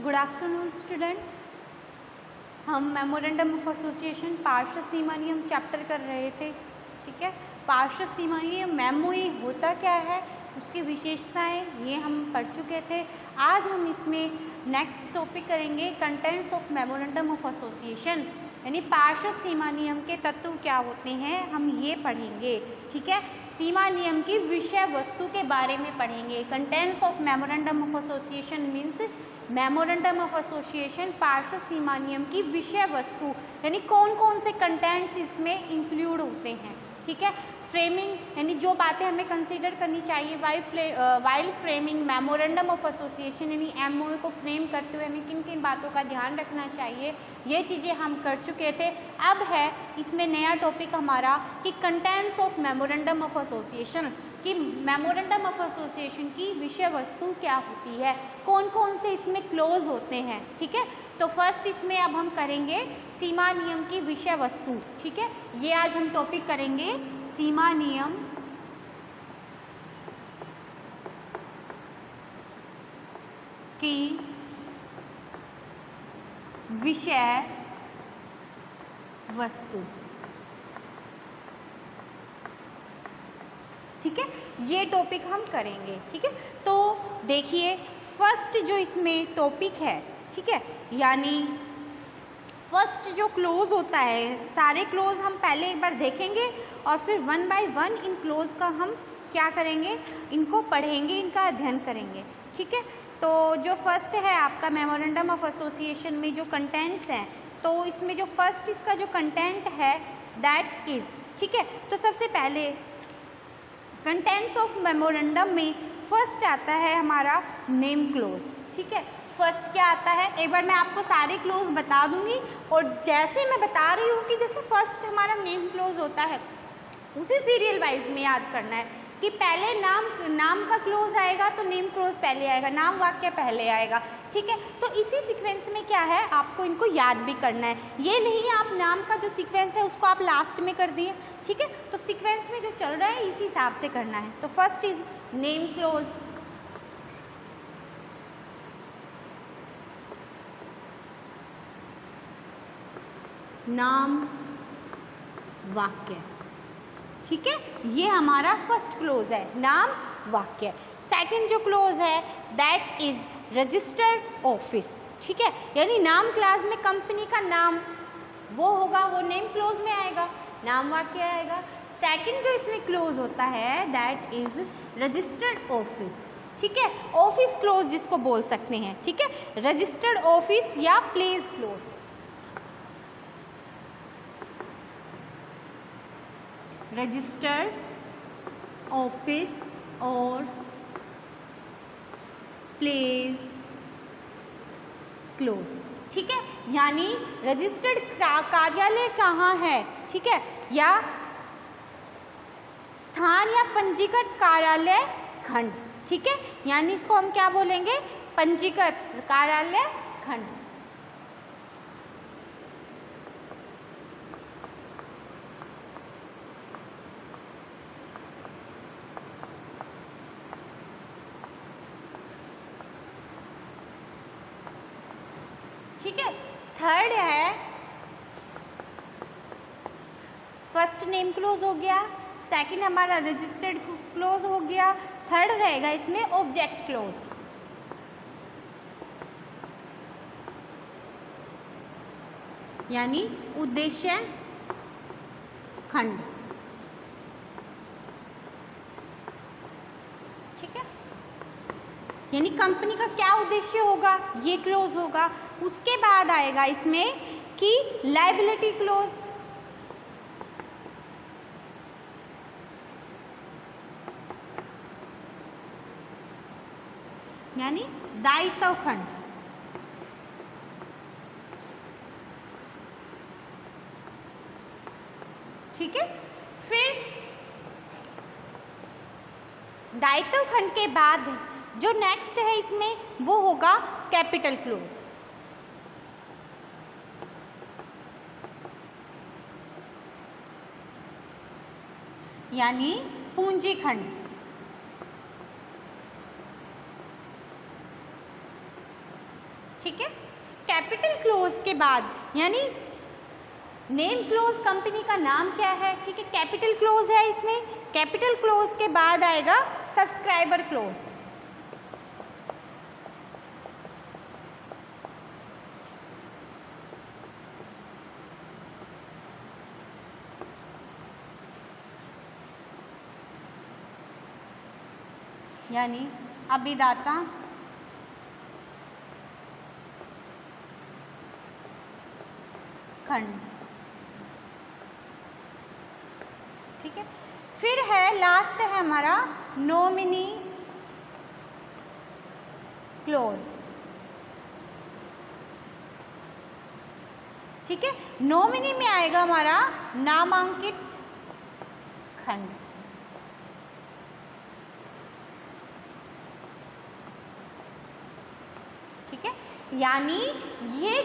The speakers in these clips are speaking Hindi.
Good afternoon student. हम मेमोरेंडम ऑफ एसोसिएशन पार्षद सीमा नियम चैप्टर कर रहे थे। ठीक है, पार्षद सीमा नियम मेमोई होता क्या है, उसकी विशेषताएं ये हम पढ़ चुके थे। आज हम इसमें नेक्स्ट टॉपिक करेंगे contents of memorandum of association, यानी पार्षद सीमा नियम के तत्व क्या होते हैं, हम ये पढ़ेंगे। ठीक है, सीमा नियम की विषय वस्तु के बारे में पढ़ेंगे। Contents of memorandum of association means memorandum of association पार्षद सीमा नियम की विषय वस्तु, यानी कौन कौन से कंटेंट्स इसमें इंक्लूड होते हैं। ठीक है, फ्रेमिंग यानी जो बातें हमें कंसीडर करनी चाहिए while framing memorandum of association, यानी एमओए को फ्रेम करते हुए हमें किन किन बातों का ध्यान रखना चाहिए, ये चीज़ें हम कर चुके थे। अब है इसमें नया टॉपिक हमारा कि contents of memorandum of association, कि मेमोरेंडम ऑफ एसोसिएशन की विषय वस्तु क्या होती है, कौन कौन से इसमें क्लोज होते हैं। ठीक है, तो फर्स्ट इसमें अब हम करेंगे सीमा नियम की विषय वस्तु। ठीक है, ये आज हम टॉपिक करेंगे सीमा नियम की विषय वस्तु। ठीक है, ये टॉपिक हम करेंगे। ठीक है, तो देखिए फर्स्ट जो इसमें टॉपिक है, ठीक है, यानी फर्स्ट जो क्लोज होता है, सारे क्लोज हम पहले एक बार देखेंगे और फिर one by one in close का हम क्या करेंगे, इनको पढ़ेंगे, इनका अध्ययन करेंगे। ठीक है, तो जो फर्स्ट है आपका मेमोरेंडम ऑफ एसोसिएशन में जो कंटेंट्स हैं, तो इसमें जो फर्स्ट इसका जो कंटेंट है दैट इज़, ठीक है, तो सबसे पहले कंटेंट्स ऑफ मेमोरेंडम में फर्स्ट आता है हमारा नेम क्लोज। ठीक है, फर्स्ट क्या आता है, एक बार मैं आपको सारे क्लोज बता दूंगी और जैसे मैं बता रही हूँ कि जैसे फर्स्ट हमारा नेम क्लोज होता है उसी सीरियल वाइज में याद करना है कि पहले नाम का क्लोज आएगा तो नेम क्लोज पहले आएगा, नाम वाक्य पहले आएगा। ठीक है, तो इसी सीक्वेंस में क्या है, आपको इनको याद भी करना है। ये नहीं है आप नाम का जो सीक्वेंस है उसको आप लास्ट में कर दिए। ठीक है, तो सीक्वेंस में जो चल रहा है इसी हिसाब से करना है। तो फर्स्ट इज नेम क्लोज, नाम वाक्य। ठीक है, ये हमारा फर्स्ट क्लोज है, नाम वाक्य। सेकंड जो क्लोज है दैट इज रजिस्टर्ड ऑफिस। ठीक है, यानी नाम क्लास में कंपनी का नाम वो होगा, वो नेम क्लोज में आएगा, नाम वाक्य आएगा। सेकंड जो इसमें क्लोज होता है दैट इज रजिस्टर्ड ऑफिस। ठीक है, ऑफिस क्लोज जिसको बोल सकते हैं। ठीक है, रजिस्टर्ड ऑफिस या प्लेस क्लोज। रजिस्टर्ड ऑफिस और प्लेस क्लोज। ठीक है, यानी रजिस्टर्ड कार्यालय कहाँ है, ठीक है, या स्थान या पंजीकृत कार्यालय खंड। ठीक है, यानी इसको हम क्या बोलेंगे, पंजीकृत कार्यालय खंड। ठीक है, थर्ड है, फर्स्ट नेम क्लोज हो गया, सेकंड हमारा रजिस्टर्ड क्लोज हो गया, थर्ड रहेगा इसमें ऑब्जेक्ट क्लोज। यानी उद्देश्य खंड। ठीक है, यानी कंपनी का क्या उद्देश्य होगा, ये क्लोज होगा। उसके बाद आएगा इसमें कि लायबिलिटी क्लोज, यानी दायित्व खंड। ठीक है, फिर दायित्व खंड के बाद जो नेक्स्ट है इसमें वो होगा कैपिटल क्लोज। यानी पूंजी खंड। ठीक बाद, यानी नेम क्लोज कंपनी का नाम क्या है, ठीक है, कैपिटल क्लोज है इसमें, कैपिटल क्लोज के बाद आएगा सब्सक्राइबर क्लोज। यानी अभिदाता खंड, ठीक है। फिर है लास्ट है हमारा नॉमिनी क्लोज, ठीक है। नॉमिनी में आएगा हमारा नामांकित खंड, ठीक है। यानी ये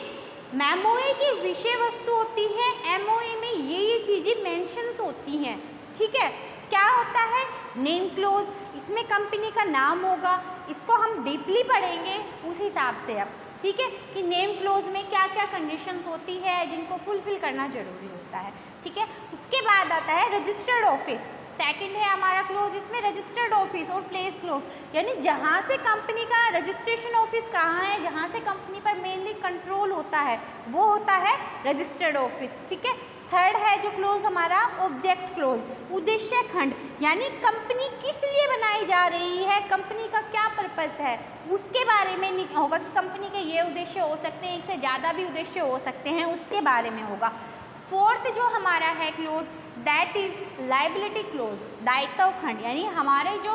मेमोए की विषय वस्तु होती है, एमओए में ये चीजें मेंशंस होती हैं, ठीक है। क्या होता है नेम क्लोज, इसमें कंपनी का नाम होगा, इसको हम डीपली पढ़ेंगे उस हिसाब से अब, ठीक है, कि नेम क्लोज में क्या क्या कंडीशंस होती है जिनको फुलफिल करना जरूरी होता है, ठीक है। उसके बाद आता है रजिस्टर्ड ऑफिस, सेकंड है हमारा क्लोज, इसमें रजिस्टर्ड ऑफिस और प्लेस क्लोज, यानी जहाँ से कंपनी का रजिस्ट्रेशन ऑफिस कहाँ है, जहाँ से कंपनी पर मेनली कंट्रोल होता है वो होता है रजिस्टर्ड ऑफिस, ठीक है। थर्ड है जो क्लोज हमारा ऑब्जेक्ट क्लोज, उद्देश्य खंड, यानी कंपनी किस लिए बनाई जा रही है, कंपनी का क्या पर्पस है, उसके बारे में होगा कि कंपनी के ये उद्देश्य हो सकते हैं, एक से ज़्यादा भी उद्देश्य हो सकते हैं, उसके बारे में होगा। फोर्थ जो हमारा है close, that is liability close, दायित्व खंड, यानी हमारे जो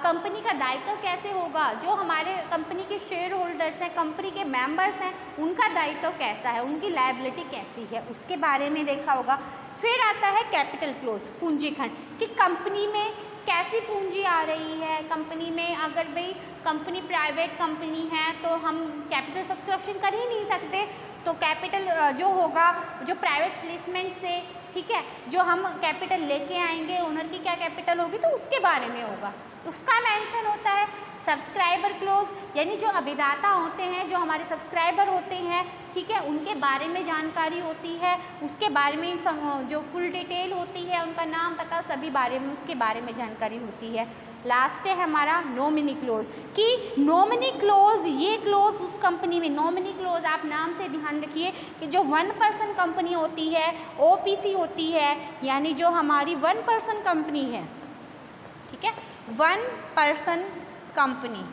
कंपनी का दायित्व कैसे होगा, जो हमारे कंपनी के शेयर होल्डर्स हैं, कंपनी के मेंबर्स हैं, उनका दायित्व कैसा है, उनकी लाइबिलिटी कैसी है, उसके बारे में देखा होगा। फिर आता है कैपिटल क्लोज, पूंजी खंड, कि कंपनी में कैसी पूंजी आ रही है, कंपनी में अगर भाई कंपनी प्राइवेट कंपनी है तो हम कैपिटल सब्सक्रिप्शन कर ही नहीं सकते, तो कैपिटल जो होगा जो प्राइवेट प्लेसमेंट से, ठीक है, जो हम कैपिटल लेके आएंगे, ओनर की क्या कैपिटल होगी तो उसके बारे में होगा, उसका मेंशन होता है। सब्सक्राइबर क्लोज, यानी जो अभिदाता होते हैं, जो हमारे सब्सक्राइबर होते हैं, ठीक है, उनके बारे में जानकारी होती है, उसके बारे में जो फुल डिटेल होती है, उनका नाम पता सभी बारे में, उसके बारे में जानकारी होती है। लास्ट है हमारा नॉमिनी क्लोज, कि नॉमिनी क्लोज, ये क्लोज उस कंपनी में, नॉमिनी क्लोज आप नाम से ध्यान रखिए कि जो 1 पर्सन कंपनी होती है, ओपीसी होती है, यानी जो हमारी 1 पर्सन कंपनी है, ठीक है, 1 पर्सन कंपनी,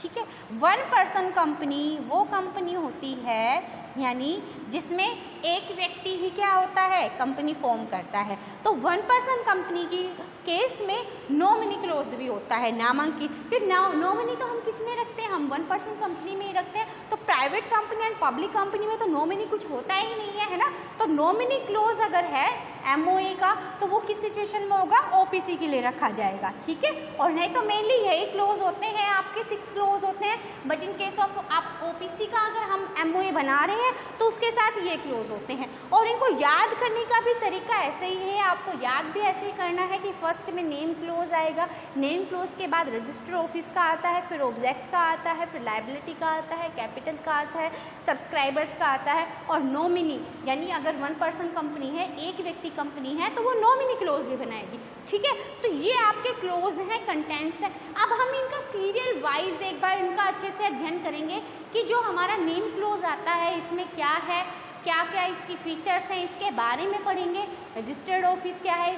ठीक है, 1 पर्सन कंपनी वो कंपनी होती है यानी जिसमें एक व्यक्ति ही क्या होता है, कंपनी फॉर्म करता है। तो 1 पर्सन कंपनी की केस में नॉमिनी क्लोज भी होता है, नामांकित। फिर नॉमिनी तो हम किस में रखते हैं, हम 1 पर्सन कंपनी में ही रखते हैं, तो private company and public company में तो नॉमिनी कुछ होता ही नहीं है, है ना। तो नॉमिनी क्लोज अगर है एमओए का तो वो किस सिचुएशन में होगा, ओपीसी के लिए रखा जाएगा, ठीक है। और नहीं तो मेनली यही क्लोज होते हैं, आपके 6 क्लोज होते हैं, बट इन केस ऑफ आप ओपीसी का अगर हम एमओए बना रहे हैं तो उसके साथ ये क्लोज होते हैं। और इनको याद करने का भी तरीका ऐसे ही है, आपको याद भी ऐसे ही करना है कि फर्स्ट में नेम क्लोज आएगा, नेम क्लोज के बाद रजिस्टर ऑफिस का आता है, फिर ऑब्जेक्ट का आता है, फिर लाइबिलिटी का आता है, कैपिटल का आता है, सब्सक्राइबर्स का आता है, और नॉमिनी, यानी अगर 1 पर्सन कंपनी है, एक व्यक्ति कंपनी है, तो वो नॉमिनी क्लोज भी बनाएगी, ठीक है। तो ये आपके क्लोज हैं, कंटेंट्स हैं। अब हम इनका सीरियल वाइज एक बार इनका अच्छे से अध्ययन करेंगे कि जो हमारा नेम क्लोज आता है इसमें क्या है, क्या क्या इसकी फीचर्स हैं, इसके बारे में पढ़ेंगे। रजिस्टर्ड ऑफिस क्या है,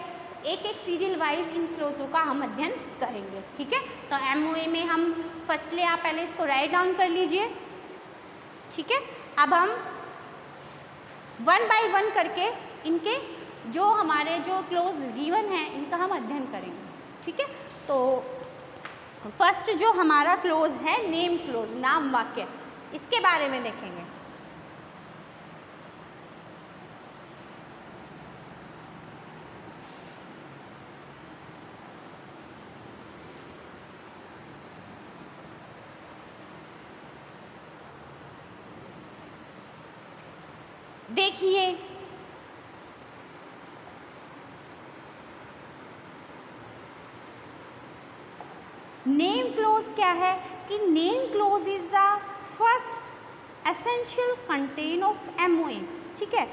एक एक सीरियल वाइज इन क्लोजों का हम अध्ययन करेंगे, ठीक है। तो एमओए में हम फर्स्टली आप पहले इसको राइट डाउन कर लीजिए, ठीक है। अब हम 1 बाय 1 करके इनके जो हमारे जो क्लोज गिवन है इनका हम अध्ययन करेंगे, ठीक है। तो फर्स्ट जो हमारा क्लोज है नेम क्लोज, नाम वाक्य, इसके बारे में देखेंगे। देखिए नेम क्लोज क्या है कि name close is the first essential contain of MOA, ठीक है।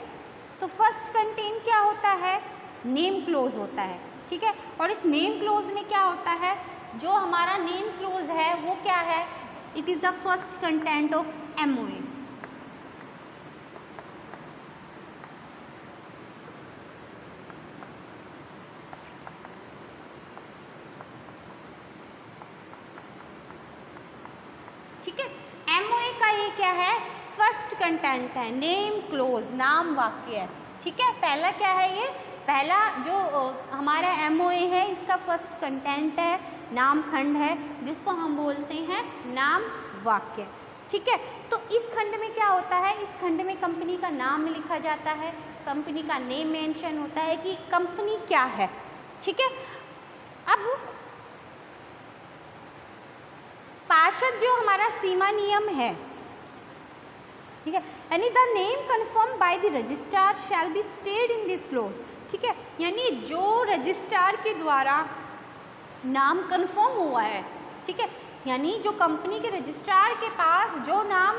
तो फर्स्ट कंटेन क्या होता है, नेम क्लोज होता है, ठीक है। और इस नेम क्लोज में क्या होता है, जो हमारा नेम क्लोज है वो क्या है, it is the first content of MOA। ठीक है, MOA का ये क्या है, फर्स्ट कंटेंट है, नेम क्लोज, नाम वाक्य है, ठीक है। पहला क्या है, ये पहला जो हमारा MOA है इसका फर्स्ट कंटेंट है, नाम खंड है, जिसको हम बोलते हैं नाम वाक्य, ठीक है। तो इस खंड में क्या होता है, इस खंड में कंपनी का नाम लिखा जाता है, कंपनी का नेम मेंशन होता है कि कंपनी क्या है, ठीक है। अब पार्षद जो हमारा सीमा नियम है, ठीक है, यानी the name confirm by the registrar shall be stayed in this close, ठीक है। यानी जो रजिस्ट्रार के द्वारा नाम कन्फर्म हुआ है, ठीक है, यानी जो कंपनी के रजिस्ट्रार के पास जो नाम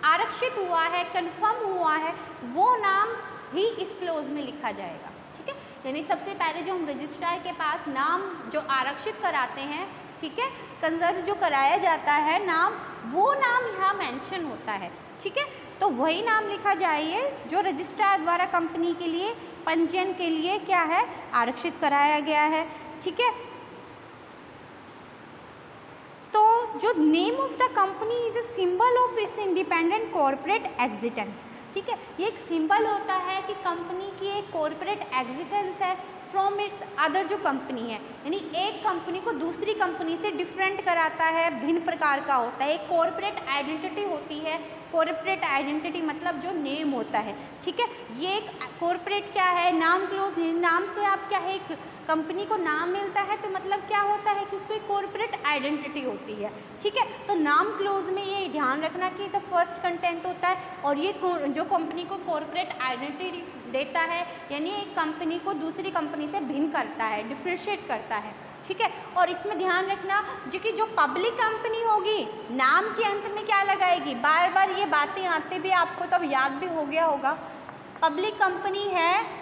आरक्षित हुआ है, कन्फर्म हुआ है, वो नाम ही इस क्लोज में लिखा जाएगा, ठीक है। यानी सबसे पहले जो हम रजिस्ट्रार के पास नाम जो आरक्षित कराते हैं, ठीक है, कंजर्व जो कराया जाता है नाम, वो नाम यहाँ मेंशन होता है, ठीक है। तो वही नाम लिखा जाए जो रजिस्ट्रार द्वारा कंपनी के लिए पंजीयन के लिए क्या है, आरक्षित कराया गया है, ठीक है। तो जो name of the company is a symbol of its independent corporate existence, ठीक है। ये एक सिंबल होता है कि कंपनी की एक कॉर्पोरेट एग्जिस्टेंस है फ्रॉम इट्स अदर जो कंपनी है, यानी एक कंपनी को दूसरी कंपनी से डिफरेंट कराता है, भिन्न प्रकार का होता है, एक कॉर्पोरेट आइडेंटिटी होती है। कॉर्पोरेट आइडेंटिटी मतलब जो नेम होता है, ठीक है। ये एक कॉर्पोरेट क्या है, नाम क्लोज, नाम से आप क्या है, एक कंपनी को नाम मिलता है तो मतलब क्या होता है कि उसको एक कॉर्पोरेट आइडेंटिटी होती है, ठीक है। तो नाम क्लोज में ये ध्यान रखना कि द फर्स्ट कंटेंट होता है और ये जो कंपनी को कॉर्पोरेट आइडेंटिटी देता है, यानी एक कंपनी को दूसरी कंपनी से भिन्न करता है, डिफ्रेंशिएट करता है, ठीक है। और इसमें ध्यान रखना जो कि जो पब्लिक कंपनी होगी नाम के अंत में क्या लगाएगी, बार बार ये बातें आते भी आपको तब याद भी हो गया होगा, पब्लिक कंपनी है,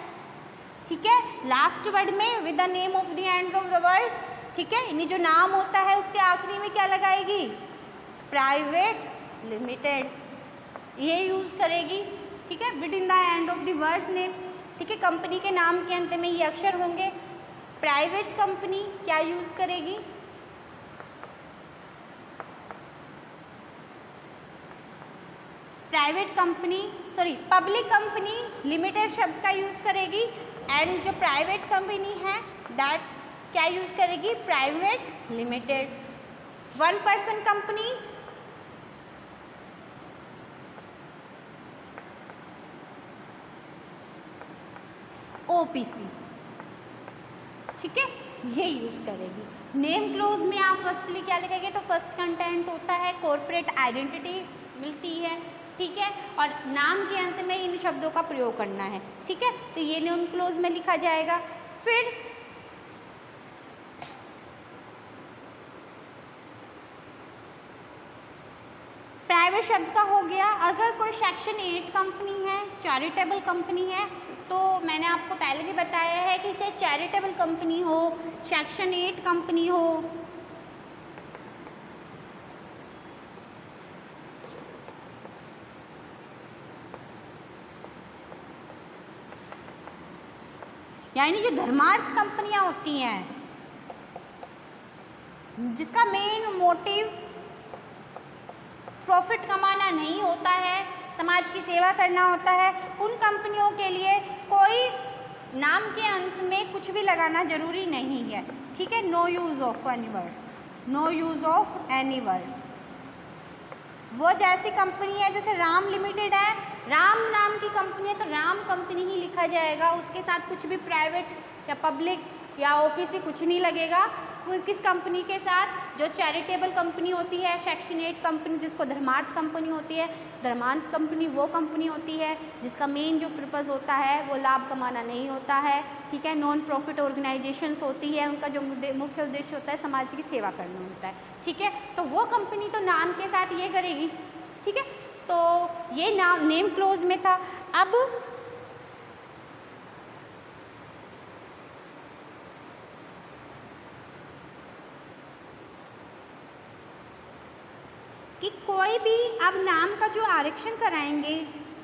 ठीक है, लास्ट वर्ड में with the name of the end of the word, ठीक है। यानी जो नाम होता है उसके आखिरी में क्या लगाएगी, प्राइवेट लिमिटेड, ये यूज़ करेगी, ठीक है, with in the end of the words name, ठीक है। कंपनी के नाम के अंत में ये अक्षर होंगे। प्राइवेट कंपनी क्या यूज़ करेगी, private company sorry public company limited शब्द का यूज़ करेगी, एंड जो प्राइवेट कंपनी है दैट क्या यूज़ करेगी, private limited. One person company OPC, ठीक है, ये यूज़ करेगी। नेम क्लोज में आप फर्स्टली क्या लिखेंगे, तो फर्स्ट कंटेंट होता है कॉर्पोरेट आइडेंटिटी मिलती है, ठीक है, और नाम के अंत में इन शब्दों का प्रयोग करना है, ठीक है। तो ये नेम क्लोज में लिखा जाएगा। फिर प्राइवेट शब्द का हो गया। अगर कोई सेक्शन 8 कंपनी है, चैरिटेबल कंपनी है, तो मैंने आपको पहले भी बताया है कि चाहे चैरिटेबल कंपनी हो, सेक्शन 8 कंपनी हो, यानी जो धर्मार्थ कंपनियां होती हैं जिसका मेन मोटिव प्रॉफिट कमाना नहीं होता है, समाज की सेवा करना होता है, उन कंपनियों के लिए कोई नाम के अंत में कुछ भी लगाना जरूरी नहीं है, ठीक है। No use of any word, no use of any words. वो जैसी कंपनी है, जैसे राम लिमिटेड है, राम नाम की कंपनी है तो राम कंपनी ही लिखा जाएगा, उसके साथ कुछ भी प्राइवेट या पब्लिक या OPC कुछ नहीं लगेगा। किस कंपनी के साथ, जो चैरिटेबल कंपनी होती है, सेक्शन 8 कंपनी जिसको धर्मार्थ कंपनी होती है, धर्मार्थ कंपनी वो कंपनी होती है जिसका मेन जो पर्पज़ होता है वो लाभ कमाना नहीं होता है, ठीक है। नॉन प्रॉफिट ऑर्गेनाइजेशंस होती है, उनका जो मुख्य उद्देश्य होता है समाज की सेवा करना होता है, ठीक है। तो वो कंपनी तो नाम के साथ ये करेगी, ठीक है। तो ये नाम नेम क्लोज में था। अब कि कोई भी अब नाम का जो आरक्षण कराएंगे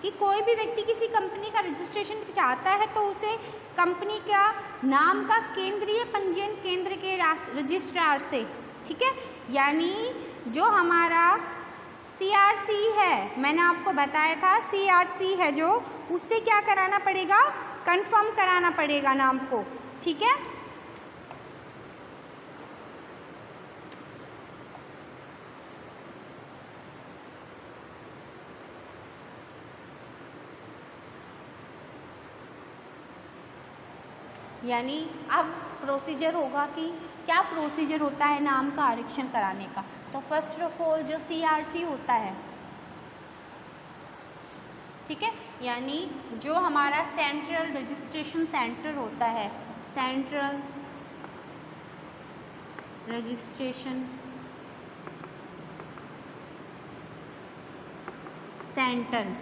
कि कोई भी व्यक्ति किसी कंपनी का रजिस्ट्रेशन चाहता है तो उसे कंपनी का नाम का केंद्रीय पंजीयन केंद्र के रजिस्ट्रार से, ठीक है, यानी जो हमारा CRC है, मैंने आपको बताया था CRC है जो, उससे क्या कराना पड़ेगा, कंफर्म कराना पड़ेगा नाम को, ठीक है। यानी अब प्रोसीजर होगा कि क्या प्रोसीजर होता है नाम का आरक्षण कराने का। तो फर्स्ट ऑफ ऑल जो CRC होता है, ठीक है, यानी जो हमारा सेंट्रल रजिस्ट्रेशन सेंटर होता है, सेंट्रल रजिस्ट्रेशन सेंटर,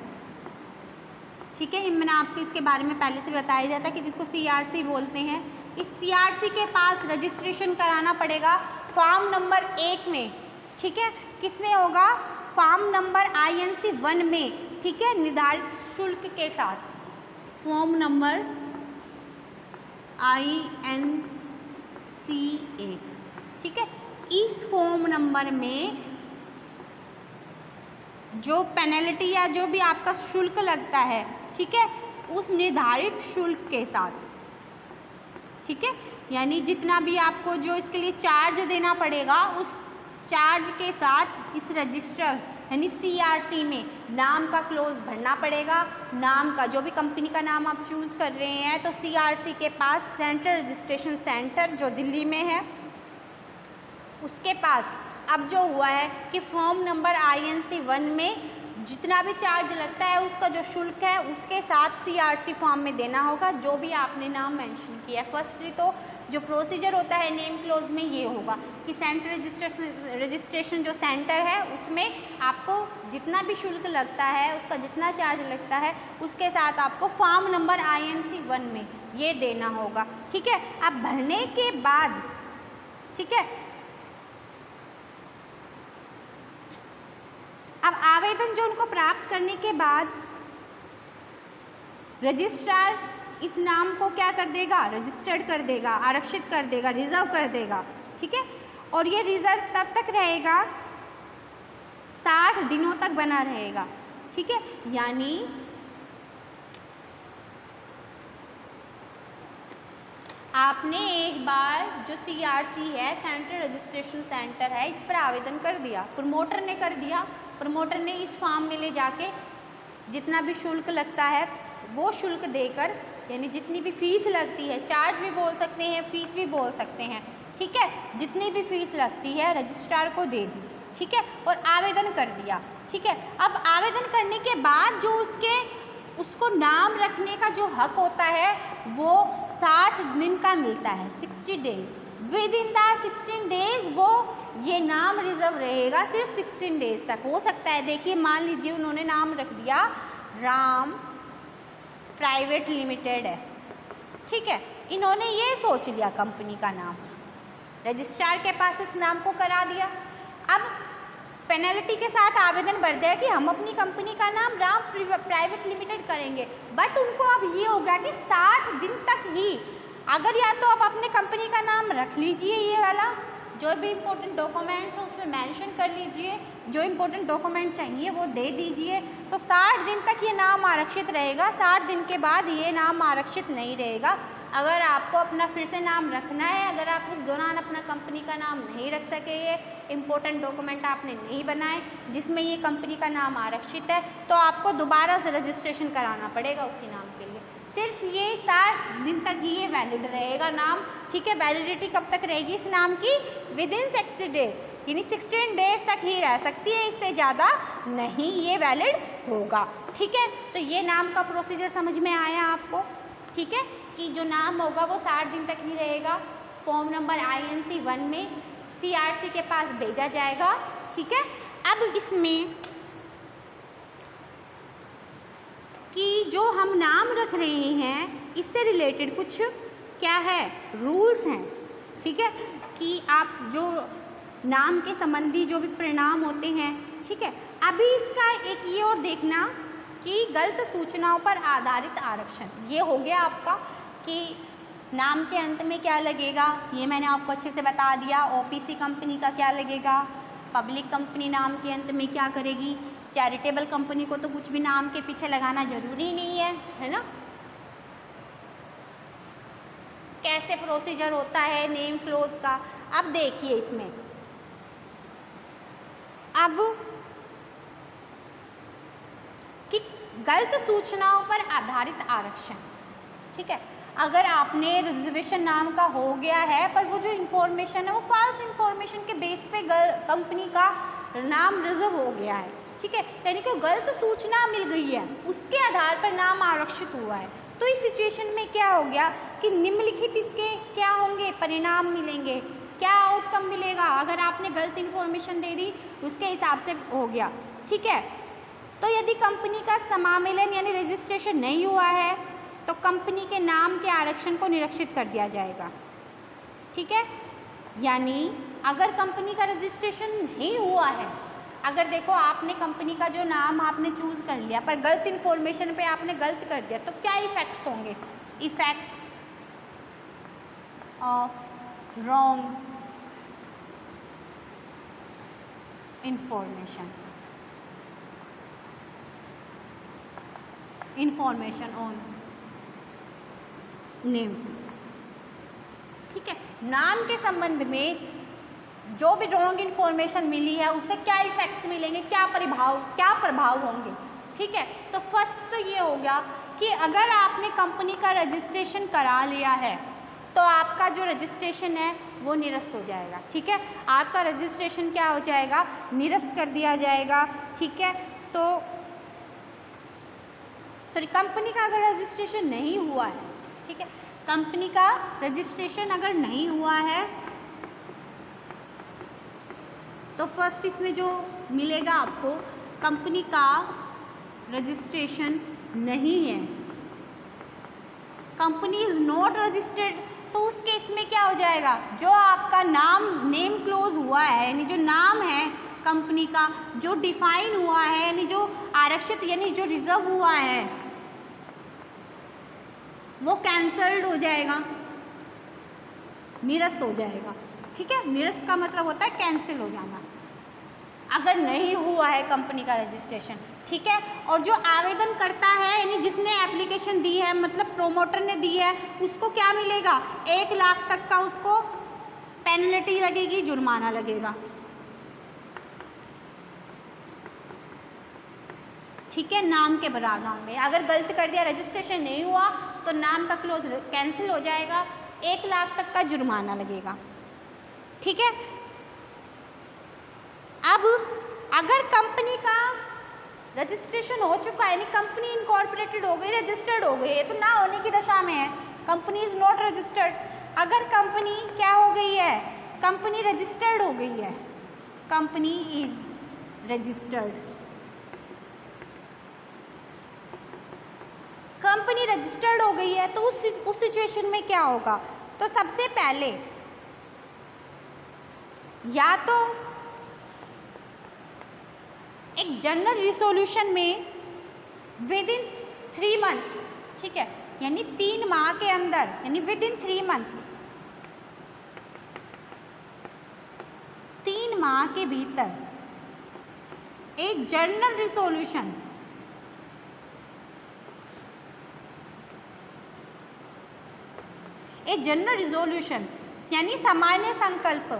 ठीक है, मैंने आपको इसके बारे में पहले से बताया जाता है कि जिसको CRC बोलते हैं। इस CRC के पास रजिस्ट्रेशन कराना पड़ेगा फॉर्म नंबर 1 में, ठीक है, किसमें होगा, फॉर्म नंबर INC 1 में, ठीक है, निर्धारित शुल्क के साथ, फॉर्म नंबर INC 1, ठीक है। इस फॉर्म नंबर में जो पेनल्टी या जो भी आपका शुल्क लगता है, ठीक है, उस निर्धारित शुल्क के साथ, ठीक है, यानी जितना भी आपको जो इसके लिए चार्ज देना पड़ेगा उस चार्ज के साथ इस रजिस्टर यानी CRC में नाम का क्लोज भरना पड़ेगा। नाम का जो भी कंपनी का नाम आप चूज़ कर रहे हैं तो CRC के पास सेंट्रल रजिस्ट्रेशन सेंटर जो दिल्ली में है उसके पास अब जो हुआ है कि फॉर्म नंबर INC 1 में जितना भी चार्ज लगता है उसका जो शुल्क है उसके साथ CRC फॉर्म में देना होगा जो भी आपने नाम मेंशन किया है। फर्स्टली तो जो प्रोसीजर होता है नेम क्लोज में ये होगा कि सेंट्रल रजिस्ट्रेशन जो सेंटर है उसमें आपको जितना भी शुल्क लगता है उसका जितना चार्ज लगता है उसके साथ आपको फॉर्म नंबर INC 1 में ये देना होगा, ठीक है। अब भरने के बाद, ठीक है, अब आवेदन जो उनको प्राप्त करने के बाद रजिस्ट्रार इस नाम को क्या कर देगा, रजिस्टर्ड कर देगा, आरक्षित कर देगा, रिजर्व कर देगा, ठीक है, और ये रिजर्व तब तक रहेगा 60 दिनों तक बना रहेगा, ठीक है। यानी आपने एक बार जो CRC है सेंट्रल रजिस्ट्रेशन सेंटर है इस पर आवेदन कर दिया, प्रमोटर ने कर दिया, प्रमोटर ने इस फॉर्म में ले जाके जितना भी शुल्क लगता है वो शुल्क देकर, यानी जितनी भी फीस लगती है, चार्ज भी बोल सकते हैं, फीस भी बोल सकते हैं, ठीक है, जितनी भी फीस लगती है रजिस्ट्रार को दे दी, ठीक है, और आवेदन कर दिया, ठीक है। अब आवेदन करने के बाद जो उसको नाम रखने का जो हक होता है वो 60 दिन का मिलता है, 60 days. With in the 16 days वो ये नाम रिजर्व रहेगा सिर्फ 16 डेज तक। हो सकता है, देखिए मान लीजिए उन्होंने नाम रख दिया राम प्राइवेट लिमिटेड है, ठीक है, इन्होंने ये सोच लिया कंपनी का नाम, रजिस्ट्रार के पास इस नाम को करा दिया। अब पेनल्टी के साथ आवेदन भर दिया कि हम अपनी कंपनी का नाम राम प्राइवेट लिमिटेड करेंगे, बट उनको अब ये होगा कि 60 दिन तक ही अगर या तो आप अपने कंपनी का नाम रख लीजिए, ये वाला जो भी इम्पोर्टेंट डॉक्यूमेंट्स है उसमें मेंशन कर लीजिए, जो इम्पोर्टेंट डॉक्यूमेंट चाहिए वो दे दीजिए, तो 60 दिन तक ये नाम आरक्षित रहेगा। 60 दिन के बाद ये नाम आरक्षित नहीं रहेगा। अगर आपको अपना फिर से नाम रखना है, अगर आप उस दौरान अपना कंपनी का नाम नहीं रख सके, ये इम्पोर्टेंट डॉक्यूमेंट आपने नहीं बनाए जिसमें ये कंपनी का नाम आरक्षित है, तो आपको दोबारा से रजिस्ट्रेशन कराना पड़ेगा उसी नाम के लिए। सिर्फ ये 60 दिन तक ही ये वैलिड रहेगा नाम, ठीक है। वैलिडिटी कब तक रहेगी इस नाम की, विद इन 60 डेज, यानी 16 डेज तक ही रह सकती है, इससे ज़्यादा नहीं ये वैलिड होगा, ठीक है। तो ये नाम का प्रोसीजर समझ में आया आपको, ठीक है, कि जो नाम होगा वो 60 दिन तक ही रहेगा, फॉर्म नंबर INC 1 में CRC के पास भेजा जाएगा, ठीक है। अब इसमें कि जो हम नाम रख रहे हैं इससे रिलेटेड कुछ क्या है, रूल्स हैं, ठीक है, कि आप जो नाम के संबंधी जो भी परिणाम होते हैं, ठीक है। अभी इसका एक ये और देखना कि गलत सूचनाओं पर आधारित आरक्षण, ये हो गया आपका कि नाम के अंत में क्या लगेगा, ये मैंने आपको अच्छे से बता दिया। ओपीसी कंपनी का क्या लगेगा, पब्लिक कंपनी नाम के अंत में क्या करेगी, चैरिटेबल कंपनी को तो कुछ भी नाम के पीछे लगाना जरूरी नहीं है ना। कैसे प्रोसीजर होता है नेम क्लोज का, अब देखिए इसमें, अब कि गलत सूचनाओं पर आधारित आरक्षण, ठीक है। अगर आपने रिजर्वेशन नाम का हो गया है पर वो जो इन्फॉर्मेशन है वो फॉल्स इन्फॉर्मेशन के बेस पे कंपनी का नाम रिजर्व हो गया है, ठीक है, यानी कि गलत सूचना मिल गई है, उसके आधार पर नाम आरक्षित हुआ है, तो इस सिचुएशन में क्या हो गया कि निम्नलिखित इसके क्या होंगे, परिणाम मिलेंगे, क्या आउटकम मिलेगा। अगर आपने गलत इन्फॉर्मेशन दे दी उसके हिसाब से हो गया, ठीक है। तो यदि कंपनी का समामेलन यानी रजिस्ट्रेशन नहीं हुआ है तो कंपनी के नाम के आरक्षण को निरक्षित कर दिया जाएगा, ठीक है। यानी अगर कंपनी का रजिस्ट्रेशन नहीं हुआ है, अगर देखो आपने कंपनी का जो नाम आपने चूज कर लिया पर गलत इन्फॉर्मेशन पे आपने गलत कर दिया, तो क्या इफेक्ट्स होंगे, effects of wrong information on name, ठीक है। नाम के संबंध में जो भी रॉन्ग इन्फॉर्मेशन मिली है उससे क्या इफेक्ट्स मिलेंगे, क्या प्रभाव होंगे, ठीक है। तो फर्स्ट तो ये हो गया कि अगर आपने कंपनी का रजिस्ट्रेशन करा लिया है तो आपका जो रजिस्ट्रेशन है वो निरस्त हो जाएगा, ठीक है। आपका रजिस्ट्रेशन क्या हो जाएगा, निरस्त कर दिया जाएगा, ठीक है। तो सॉरी, कंपनी का अगर रजिस्ट्रेशन नहीं हुआ है, ठीक है, कंपनी का रजिस्ट्रेशन अगर नहीं हुआ है तो फर्स्ट इसमें जो मिलेगा आपको, कंपनी का रजिस्ट्रेशन नहीं है, कंपनी इज नॉट रजिस्टर्ड, तो उस केस में क्या हो जाएगा, जो आपका नाम नेम क्लोज हुआ है यानी जो नाम है कंपनी का जो डिफाइन हुआ है यानी जो आरक्षित यानी जो रिजर्व हुआ है वो कैंसल्ड हो जाएगा, निरस्त हो जाएगा, ठीक है। निरस्त का मतलब होता है कैंसिल हो जाना, अगर नहीं हुआ है कंपनी का रजिस्ट्रेशन, ठीक है। और जो आवेदन करता है यानी जिसने एप्लीकेशन दी है, मतलब प्रोमोटर ने दी है, उसको क्या मिलेगा, 1 लाख तक का उसको पेनल्टी लगेगी, जुर्माना लगेगा, ठीक है। नाम के बराबर में अगर गलत कर दिया, रजिस्ट्रेशन नहीं हुआ तो नाम का क्लोज कैंसिल हो जाएगा, 1 लाख तक का जुर्माना लगेगा, ठीक है। अब अगर कंपनी का रजिस्ट्रेशन हो चुका है यानी कंपनी इनकॉर्पोरेटेड हो गई, रजिस्टर्ड हो गई है, तो ना होने की दशा में है, कंपनी इज नॉट रजिस्टर्ड। अगर कंपनी क्या हो गई है, कंपनी रजिस्टर्ड हो गई है, company is registered, company registered हो गई है, तो उस सिचुएशन में क्या होगा, तो सबसे पहले या तो एक जनरल रिसोल्यूशन में विद इन 3 मंथ्स, ठीक है, यानी 3 माह के अंदर, यानी विद इन 3 मंथ्स, 3 माह के भीतर एक जनरल रिसोल्यूशन, एक जनरल रिजोल्यूशन यानी सामान्य संकल्प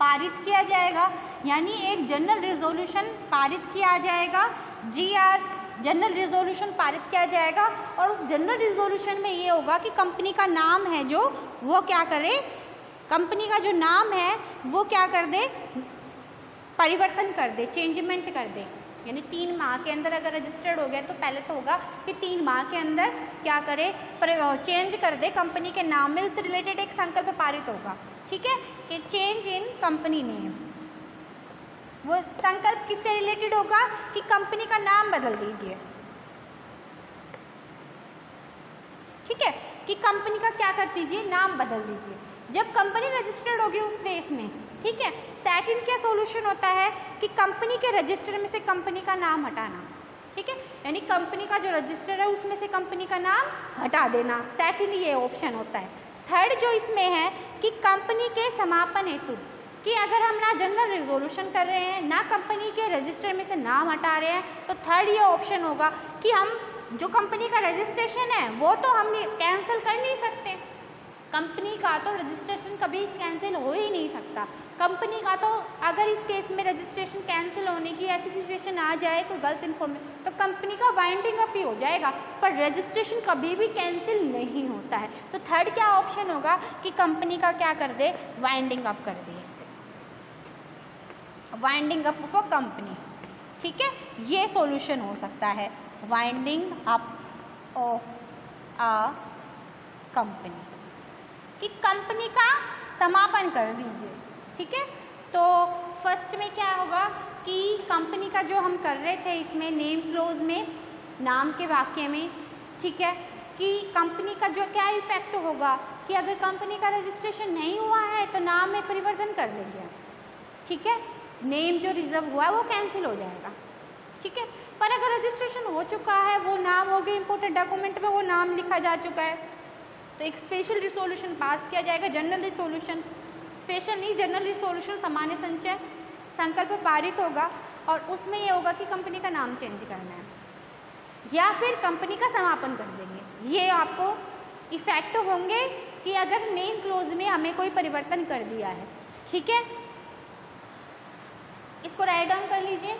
पारित किया जाएगा, यानी एक जनरल रिजोल्यूशन पारित किया जाएगा, जीआर जनरल रिजोल्यूशन पारित किया जाएगा। और उस जनरल रिजोल्यूशन में ये होगा कि कंपनी का नाम है जो वो क्या करे, कंपनी का जो नाम है वो क्या कर दे, परिवर्तन कर दे, चेंजमेंट कर दे, यानी 3 माह के अंदर अगर रजिस्टर्ड हो गया तो पहले तो होगा कि 3 माह के अंदर क्या करे, चेंज कर दे कंपनी के नाम में, उससे रिलेटेड एक संकल्प पारित होगा, ठीक है, कि चेंज इन कंपनी नेम, वो संकल्प किससे रिलेटेड होगा कि कंपनी का नाम बदल दीजिए, ठीक है, कि कंपनी का क्या कर दीजिए, नाम बदल दीजिए। जब कंपनी रजिस्टर्ड होगी उस फेस में, ठीक है। सेकंड क्या सॉल्यूशन होता है कि कंपनी के रजिस्टर में से कंपनी का नाम हटाना, ठीक है, यानी कंपनी का जो रजिस्टर है उसमें से कंपनी का नाम हटा देना। सेकंड ये ऑप्शन होता है। थर्ड जो इसमें है कि कंपनी के समापन हेतु, कि अगर हम ना जनरल रिजोल्यूशन कर रहे हैं ना कंपनी के रजिस्टर में से नाम हटा रहे हैं, तो थर्ड ये ऑप्शन होगा कि हम जो कंपनी का रजिस्ट्रेशन है वो तो हम कैंसिल कर नहीं सकते, कंपनी का तो रजिस्ट्रेशन कभी कैंसिल हो ही नहीं सकता। कंपनी का तो अगर इस केस में रजिस्ट्रेशन कैंसिल होने की ऐसी सिचुएशन आ जाए, कोई गलत इन्फॉर्मेशन, तो कंपनी का वाइंडिंग अप ही हो जाएगा, पर रजिस्ट्रेशन कभी भी कैंसिल नहीं होता है। तो थर्ड क्या ऑप्शन होगा कि कंपनी का क्या कर दे, वाइंडिंग अप कर दे, winding up of a company, ठीक है, ये सॉल्यूशन हो सकता है, winding up of a company, कि कंपनी का समापन कर दीजिए, ठीक है। तो फर्स्ट में क्या होगा कि कंपनी का जो हम कर रहे थे इसमें नेम क्लोज में, नाम के वाक्य में, ठीक है, कि कंपनी का जो क्या इफेक्ट होगा कि अगर कंपनी का रजिस्ट्रेशन नहीं हुआ है तो नाम में परिवर्तन कर देंगे, ठीक है, नेम जो रिजर्व हुआ है वो कैंसिल हो जाएगा, ठीक है। पर अगर रजिस्ट्रेशन हो चुका है, वो नाम हो गया, इंपोर्टेड डॉक्यूमेंट में वो नाम लिखा जा चुका है, तो एक स्पेशल रिसोल्यूशन पास किया जाएगा, जनरल रिसोल्यूशन, स्पेशल नहीं, जनरल रिसोल्यूशन, सामान्य संचय संकल्प पारित होगा और उसमें ये होगा कि कंपनी का नाम चेंज करना है या फिर कंपनी का समापन कर देंगे। ये आपको इफेक्ट होंगे कि अगर नेम क्लोज में हमें कोई परिवर्तन कर दिया है, ठीक है। इसको राइट डाउन कर लीजिए।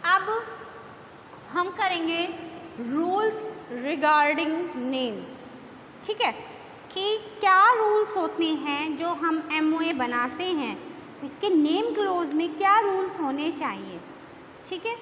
अब हम करेंगे रूल्स रिगार्डिंग नेम, ठीक है, कि क्या रूल्स होते हैं जो हम एमओए बनाते हैं, इसके नेम क्लोज में क्या रूल्स होने चाहिए, ठीक है।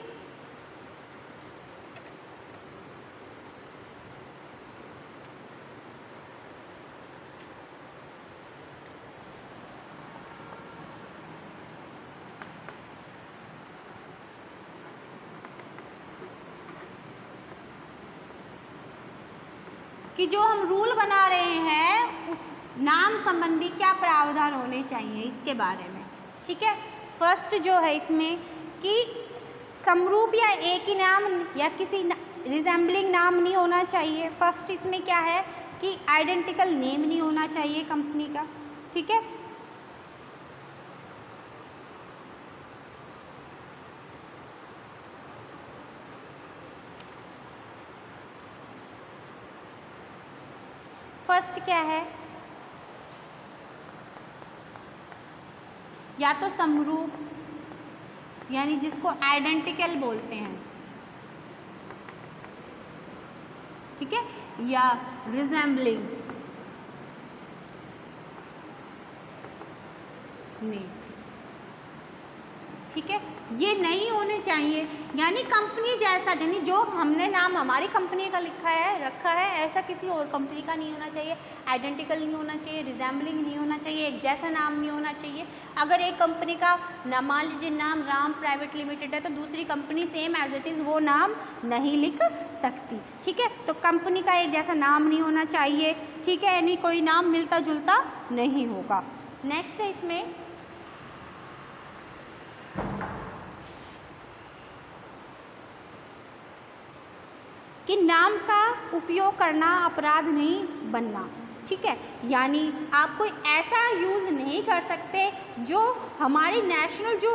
कि जो हम रूल बना रहे हैं उस नाम संबंधी क्या प्रावधान होने चाहिए इसके बारे में, ठीक है। फर्स्ट जो है इसमें कि समरूप या एक ही नाम या किसी रिजेंबलिंग नाम नहीं होना चाहिए। फर्स्ट इसमें क्या है कि आइडेंटिकल नेम नहीं होना चाहिए कंपनी का, ठीक है। फर्स्ट क्या है, या तो समरूप यानी जिसको आइडेंटिकल बोलते हैं, ठीक है, या रिजेंबलिंग नेम, ठीक है, ये नहीं होने चाहिए। यानी कंपनी जैसा, यानी जो हमने नाम हमारी कंपनी का लिखा है रखा है ऐसा किसी और कंपनी का नहीं होना चाहिए, आइडेंटिकल नहीं होना चाहिए, रिजेंबलिंग नहीं होना चाहिए, एक जैसा नाम नहीं होना चाहिए। अगर एक कंपनी का नाम, मान लीजिए नाम राम प्राइवेट लिमिटेड है, तो दूसरी company same as it is वो नाम नहीं लिख सकती, ठीक है। तो कंपनी का एक जैसा नाम नहीं होना चाहिए, ठीक है, यानी कोई नाम मिलता जुलता नहीं होगा। नेक्स्ट है इसमें कि नाम का उपयोग करना अपराध नहीं बनना, ठीक है, यानी आप कोई ऐसा यूज़ नहीं कर सकते जो हमारी नेशनल जो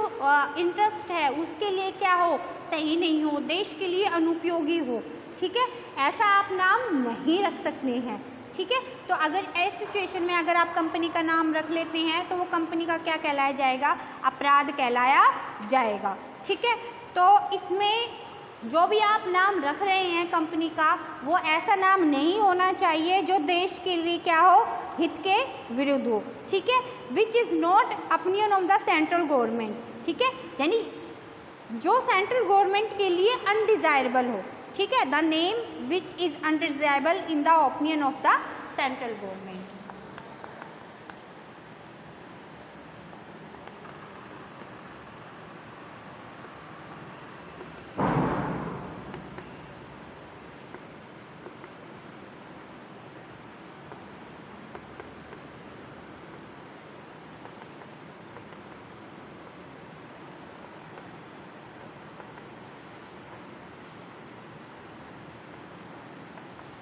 इंटरेस्ट है उसके लिए क्या हो, सही नहीं हो, देश के लिए अनुपयोगी हो, ठीक है, ऐसा आप नाम नहीं रख सकते हैं, ठीक है। तो अगर इस सिचुएशन में अगर आप कंपनी का नाम रख लेते हैं तो वो कंपनी का क्या कहलाया जाएगा, अपराध कहलाया जाएगा, ठीक है। तो इसमें जो भी आप नाम रख रहे हैं कंपनी का, वो ऐसा नाम नहीं होना चाहिए जो देश के लिए क्या हो, हित के विरुद्ध हो, ठीक है। Which is not opinion of the central government, ठीक है, यानी जो सेंट्रल गवर्नमेंट के लिए अनडिजायरेबल हो, ठीक है। The name which is undesirable in the opinion of the central government.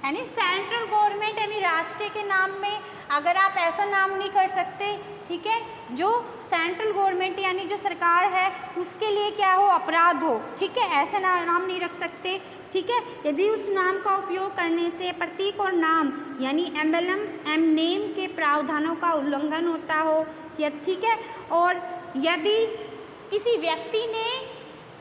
यानी सेंट्रल गवर्नमेंट यानी राष्ट्र के नाम में अगर आप ऐसा नाम नहीं कर सकते, ठीक है, जो सेंट्रल गवर्नमेंट यानी जो सरकार है उसके लिए क्या हो, अपराध हो, ठीक है, ऐसा नाम नहीं रख सकते, ठीक है। यदि उस नाम का उपयोग करने से प्रतीक और नाम यानी एम्बलम्स एंड नेम के प्रावधानों का उल्लंघन होता हो, ठीक है, और यदि किसी व्यक्ति ने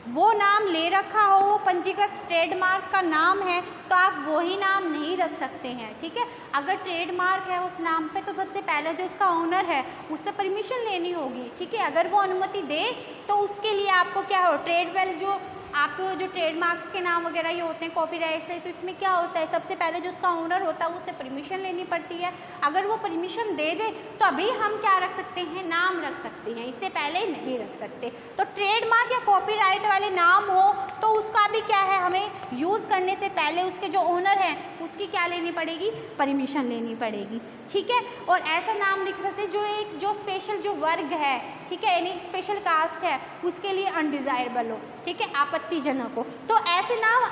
वो नाम ले रखा हो, वो पंजीकृत ट्रेडमार्क का नाम है, तो आप वही नाम नहीं रख सकते हैं, ठीक है। अगर ट्रेडमार्क है उस नाम पे तो सबसे पहले जो उसका ओनर है उससे परमिशन लेनी होगी, ठीक है। अगर वो अनुमति दे तो उसके लिए आपको क्या हो, ट्रेड वेल जो आप जो ट्रेडमार्क्स के नाम वगैरह ये होते हैं कॉपीराइट से, तो इसमें क्या होता है, सबसे पहले जो उसका ओनर होता है उससे परमिशन लेनी पड़ती है। अगर वो परमिशन दे दे तो अभी हम क्या रख सकते हैं, नाम रख सकते हैं, इससे पहले नहीं रख सकते। तो ट्रेडमार्क या कॉपीराइट वाले नाम हो तो उसका भी क्या है, हमें यूज़ करने से पहले उसके जो ओनर हैं उसकी क्या लेनी पड़ेगी, परमिशन लेनी पड़ेगी, ठीक है। और ऐसा नाम लिख सकते हैं जो स्पेशल जो वर्ग है, ठीक है, यानी स्पेशल कास्ट है उसके लिए अनडिजायरेबल हो, ठीक है, आपत्तिजनक हो। तो ऐसे नाम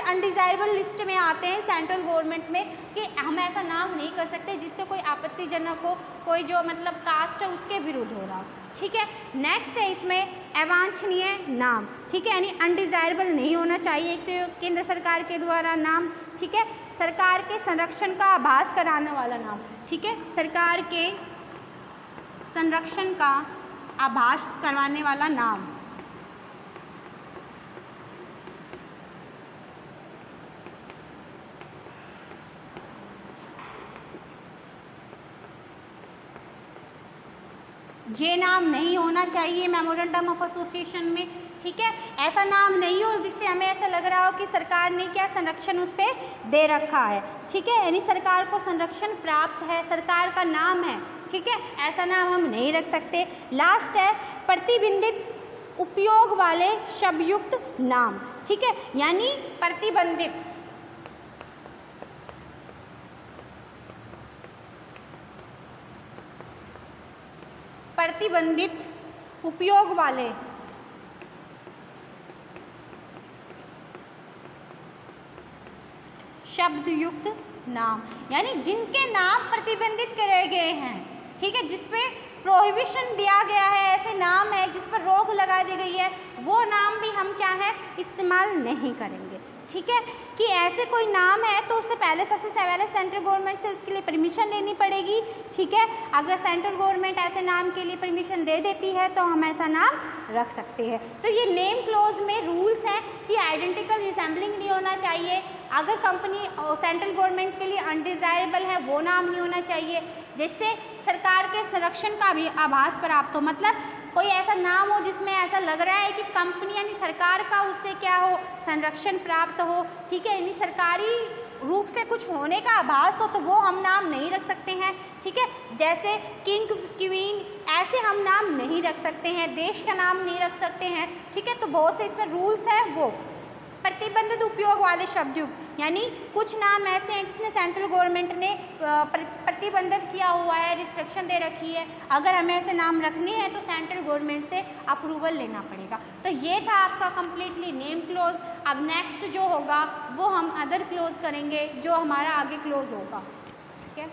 अनडिजायरेबल लिस्ट में आते हैं सेंट्रल गवर्नमेंट में कि हम ऐसा नाम नहीं कर सकते जिससे कोई आपत्तिजनक हो, कोई जो मतलब कास्ट है उसके विरुद्ध हो रहा हो, ठीक है। नेक्स्ट है इसमें अवांछनीय नाम, ठीक है, यानी अनडिजायरेबल नहीं होना चाहिए एक तो केंद्र सरकार के द्वारा नाम, ठीक है, सरकार के संरक्षण का आभास कराने वाला नाम, ठीक है, सरकार के संरक्षण का आभास करवाने वाला नाम, ये नाम नहीं होना चाहिए मेमोरेंडम ऑफ एसोसिएशन में, ठीक है। ऐसा नाम नहीं हो जिससे हमें ऐसा लग रहा हो कि सरकार ने क्या संरक्षण उस पर दे रखा है, ठीक है, यानी सरकार को संरक्षण प्राप्त है, सरकार का नाम है, ठीक है, ऐसा नाम हम नहीं रख सकते। लास्ट है प्रतिबंधित उपयोग वाले शब्दयुक्त नाम, ठीक है, यानी प्रतिबंधित उपयोग वाले शब्दयुक्त नाम, यानी जिनके नाम प्रतिबंधित करे गए हैं, ठीक है, जिसपे प्रोहिबिशन दिया गया है, ऐसे नाम है जिस पर रोक लगा दी गई है, वो नाम भी हम क्या है इस्तेमाल नहीं करेंगे, ठीक है। कि ऐसे कोई नाम है तो उससे पहले सबसे पहले सेंट्रल गवर्नमेंट से उसके लिए परमिशन लेनी पड़ेगी, ठीक है। अगर सेंट्रल गवर्नमेंट ऐसे नाम के लिए परमिशन दे देती है तो हम ऐसा नाम रख सकते हैं। तो ये नेम क्लॉज में रूल्स हैं कि आइडेंटिकल रिसेंबलिंग नहीं होना चाहिए, अगर कंपनी सेंट्रल गवर्नमेंट के लिए अनडिजायरेबल है वो नाम नहीं होना चाहिए, जिससे सरकार के संरक्षण का भी आभास प्राप्त हो, मतलब कोई ऐसा नाम हो जिसमें ऐसा लग रहा है कि कंपनी यानी सरकार का उससे क्या हो संरक्षण प्राप्त हो, ठीक है, यानी सरकारी रूप से कुछ होने का आभास हो, तो वो हम नाम नहीं रख सकते हैं, ठीक है। जैसे किंग, क्वीन, ऐसे हम नाम नहीं रख सकते हैं, देश का नाम नहीं रख सकते हैं, ठीक है। तो बहुत से इसमें रूल्स हैं। वो प्रतिबंधित उपयोग वाले शब्द, यानी कुछ नाम ऐसे हैं जिसमें सेंट्रल गवर्नमेंट ने प्रतिबंधित किया हुआ है, रिस्ट्रिक्शन दे रखी है, अगर हमें ऐसे नाम रखने हैं तो सेंट्रल गवर्नमेंट से अप्रूवल लेना पड़ेगा। तो ये था आपका कम्प्लीटली नेम क्लोज। अब नेक्स्ट जो होगा वो हम अदर क्लोज करेंगे, जो हमारा आगे क्लोज होगा, ठीक है।